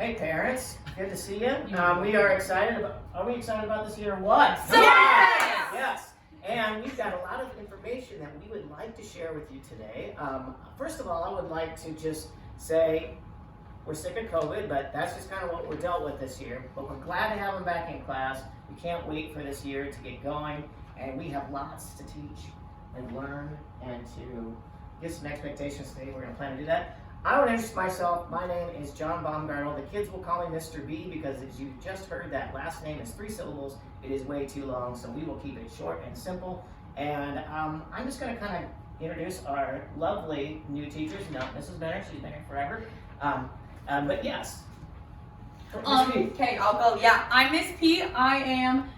Hey parents, good to see you. We are excited about. Are we excited about this year? What? Yes! Yes. And we've got a lot of information that we would like to share with you today. First of all, I would like to just say we're sick of COVID, but that's just kind of what we're dealt with this year. But we're glad to have them back in class. We can't wait for this year to get going, and we have lots to teach and learn and to give some expectations today. We're going to plan to do that. I want to introduce myself. My name is John Baumgartl. The kids will call me Mr. B because, as you just heard, that last name is 3 syllables. It is way too long, so we will keep it short and simple. And I'm just going to kind of introduce our lovely new teachers. No, Mrs. Benner, she's been here forever. But yes. Miss P. Okay, I'll go. Yeah, I'm Miss P. I am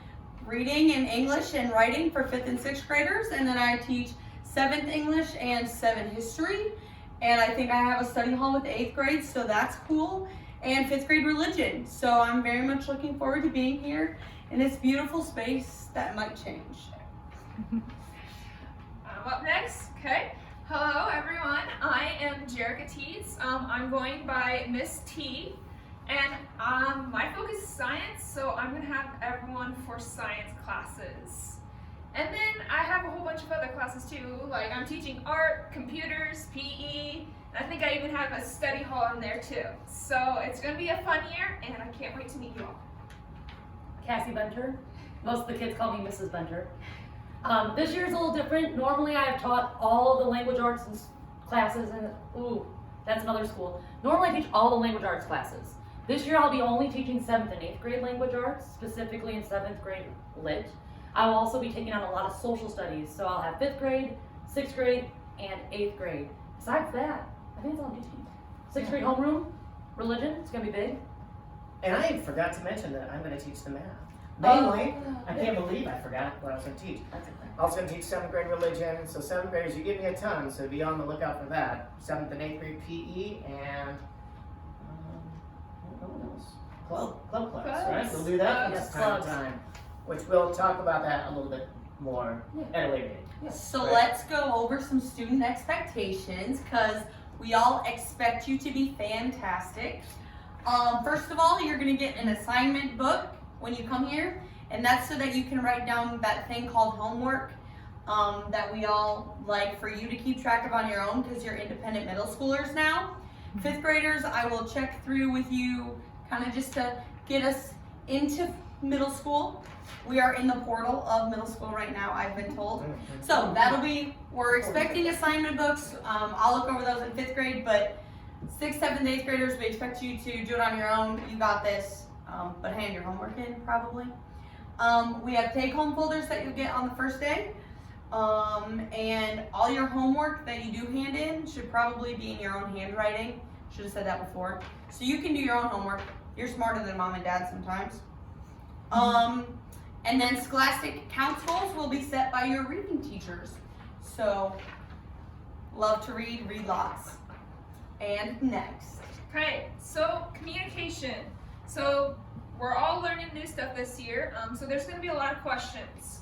reading and English and writing for 5th and 6th graders, and then I teach 7th English and 7th history. And I think I have a study hall with 8th grade, so that's cool. And 5th grade religion. So I'm very much looking forward to being here in this beautiful space that might change. Up next, okay. Hello everyone, I am Jerica Teets. I'm going by Miss T, and my focus is science, so I'm gonna have everyone for science classes. And then I have a whole bunch of other classes too, like I'm teaching art, computers, PE, and I think I even have a study hall in there too. So it's gonna be a fun year, and I can't wait to meet you all. Cassie Bunter. Most of the kids call me Mrs. Bunter. This year's a little different. Normally I have taught all the language arts classes and, that's another school. Normally I teach all the language arts classes. This year I'll be only teaching 7th and 8th grade language arts, specifically in 7th grade Lit. I will also be taking on a lot of social studies, so I'll have 5th grade, 6th grade, and 8th grade. Besides that, I think it's all I'm teaching. 6th grade homeroom, religion, it's gonna be big. And I forgot to mention that I'm going to teach the math. Mainly, I can't believe I forgot what I was going to teach. That's okay. I was going to teach 7th grade religion, so 7th graders, you give me a ton, so be on the lookout for that. 7th and 8th grade PE, and what else? Club class, right? We'll do that Yes, from time to clubs. time, which we'll talk about that a little bit more at a later date. So Right. let's go over some student expectations, because we all expect you to be fantastic. First of all, you're going to get an assignment book when you come here, and that's so that you can write down that thing called homework that we all like for you to keep track of on your own, because you're independent middle schoolers now. 5th graders, I will check through with you kind of just to get us into middle school. We are in the portal of middle school right now, I've been told. So that'll be, we're expecting assignment books. I'll look over those in 5th grade, but 6th, 7th, 8th graders, we expect you to do it on your own. You got this, but hand your homework in probably. We have take-home folders that you get on the first day. And all your homework that you do hand in should probably be in your own handwriting. Should have said that before. So you can do your own homework. You're smarter than mom and dad sometimes. And then scholastic counts goals will be set by your reading teachers. So, love to read, read lots. And next. Okay, so communication. So we're all learning new stuff this year, so there's going to be a lot of questions.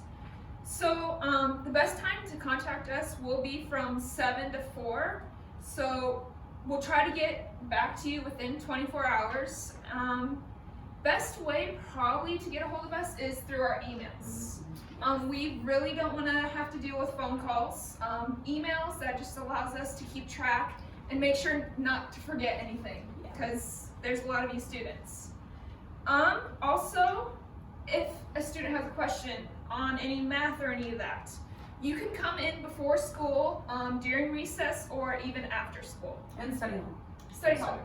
So the best time to contact us will be from 7 to 4. So we'll try to get back to you within 24 hours. Best way probably to get a hold of us is through our emails. We really don't want to have to deal with phone calls. Emails, that just allows us to keep track and make sure not to forget anything, because there's a lot of you students. Also, if a student has a question on any math or any of that, you can come in before school, during recess, or even after school. And study hall. Study hall.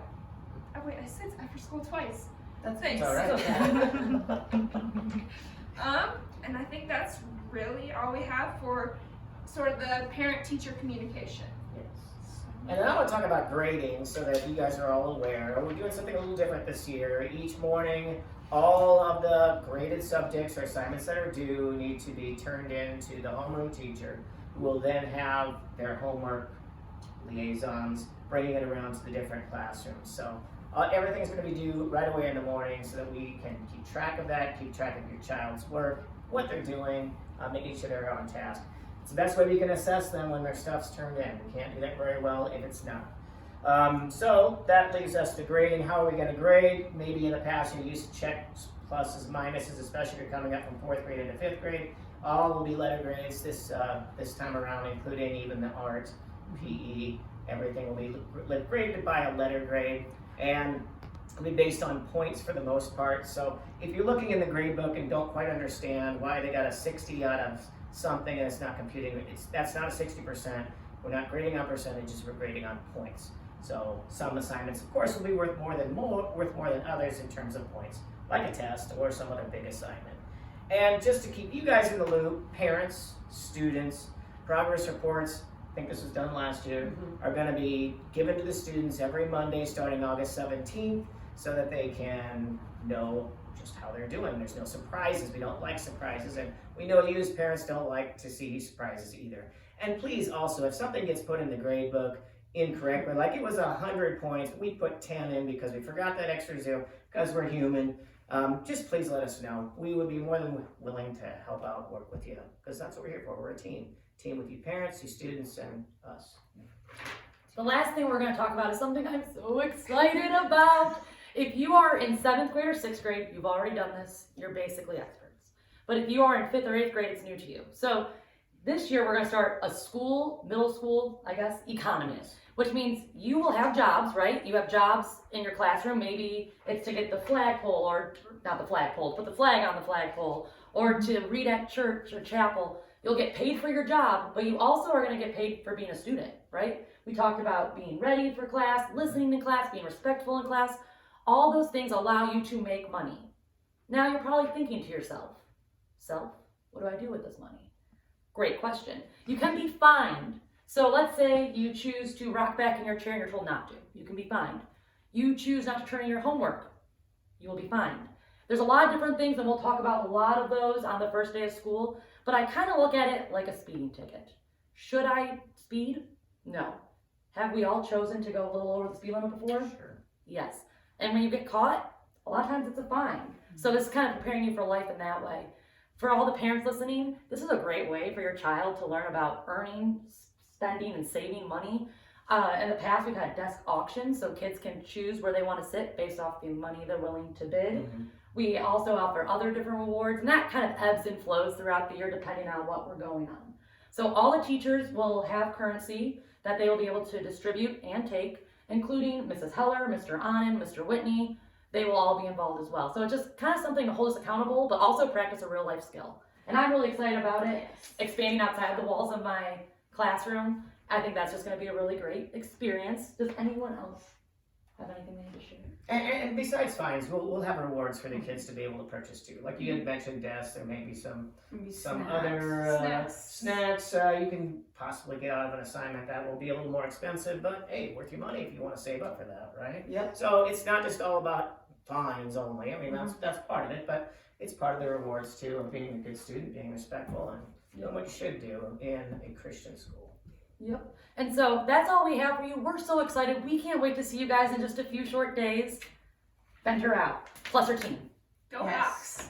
Oh wait, I said after school twice. That's Thanks. All right. And I think that's really all we have for sort of the parent-teacher communication. Yes. And then I want to talk about grading so that you guys are all aware. We're doing something a little different this year. Each morning, all of the graded subjects or assignments that are due need to be turned in to the homeroom teacher, who will then have their homework liaisons bringing it around to the different classrooms. So everything's going to be due right away in the morning so that we can keep track of that, keep track of your child's work, what they're doing, making sure they're on task. It's the best way we can assess them when their stuff's turned in. We can't do that very well if it's not. So that leaves us to grading. How are we going to grade? Maybe in the past you used to check pluses, minuses, especially if you're coming up from 4th grade into 5th grade. All will be letter grades this time around, including even the art, PE, everything will be graded by a letter grade, and it'll be based on points for the most part. So if you're looking in the grade book and don't quite understand why they got a 60 out of something and it's not computing, that's not a 60%. We're not grading on percentages, we're grading on points. So some assignments, of course, will be worth more than others in terms of points, like a test or some other big assignment. And just to keep you guys in the loop, parents, students, progress reports, I think this was done last year, are going to be given to the students every Monday starting August 17th so that they can know just how they're doing. There's no surprises. We don't like surprises, and we know you as parents don't like to see surprises either. And please also, if something gets put in the grade book incorrectly, like it was 100 points, we put 10 in because we forgot that extra 0 because we're human. Just please let us know. We would be more than willing to help out, work with you, because that's what we're here for. We're a team with you parents, you students, and us. The last thing we're going to talk about is something I'm so excited about. If you are in 7th grade or 6th grade, you've already done this, you're basically experts. But if you are in 5th or 8th grade, it's new to you. So this year we're going to start a middle school, I guess, economy, which means you will have jobs, right? You have jobs in your classroom. Maybe it's to get the flagpole, or not the flagpole, put the flag on the flagpole, or to read at church or chapel. You'll get paid for your job, but you also are going to get paid for being a student, right? We talked about being ready for class, listening to class, being respectful in class. All those things allow you to make money. Now you're probably thinking to yourself, what do I do with this money? Great question. You can be fined. So let's say you choose to rock back in your chair and you're told not to. You can be fined. You choose not to turn in your homework. You will be fined. There's a lot of different things, and we'll talk about a lot of those on the first day of school, but I kind of look at it like a speeding ticket. Should I speed? No. Have we all chosen to go a little over the speed limit before? Sure. Yes. And when you get caught, a lot of times it's a fine. So this is kind of preparing you for life in that way. For all the parents listening, this is a great way for your child to learn about earning, spending, and saving money. In the past, we've had desk auctions, so kids can choose where they want to sit based off the money they're willing to bid. We also offer other different rewards, and that kind of ebbs and flows throughout the year depending on what we're going on. So all the teachers will have currency that they will be able to distribute and take, including Mrs. Heller, Mr. Anand, Mr. Whitney. They will all be involved as well. So it's just kind of something to hold us accountable, but also practice a real life skill. And I'm really excited about it, expanding outside the walls of my classroom. I think that's just going to be a really great experience. Does anyone else have anything they need to share? And besides fines, we'll have rewards for the kids to be able to purchase too. Like you had mentioned, desks. There may be some other snacks you can possibly get out of an assignment that will be a little more expensive, but hey, worth your money if you want to save up for that, right? Yep. So it's not just all about fines only. I mean, that's part of it, but it's part of the rewards too of being a good student, being respectful, and doing what you should do in a Christian school. Yep. And so that's all we have for you. We're so excited. We can't wait to see you guys in just a few short days. Venture out. Plus our team. Go Yes. Hawks!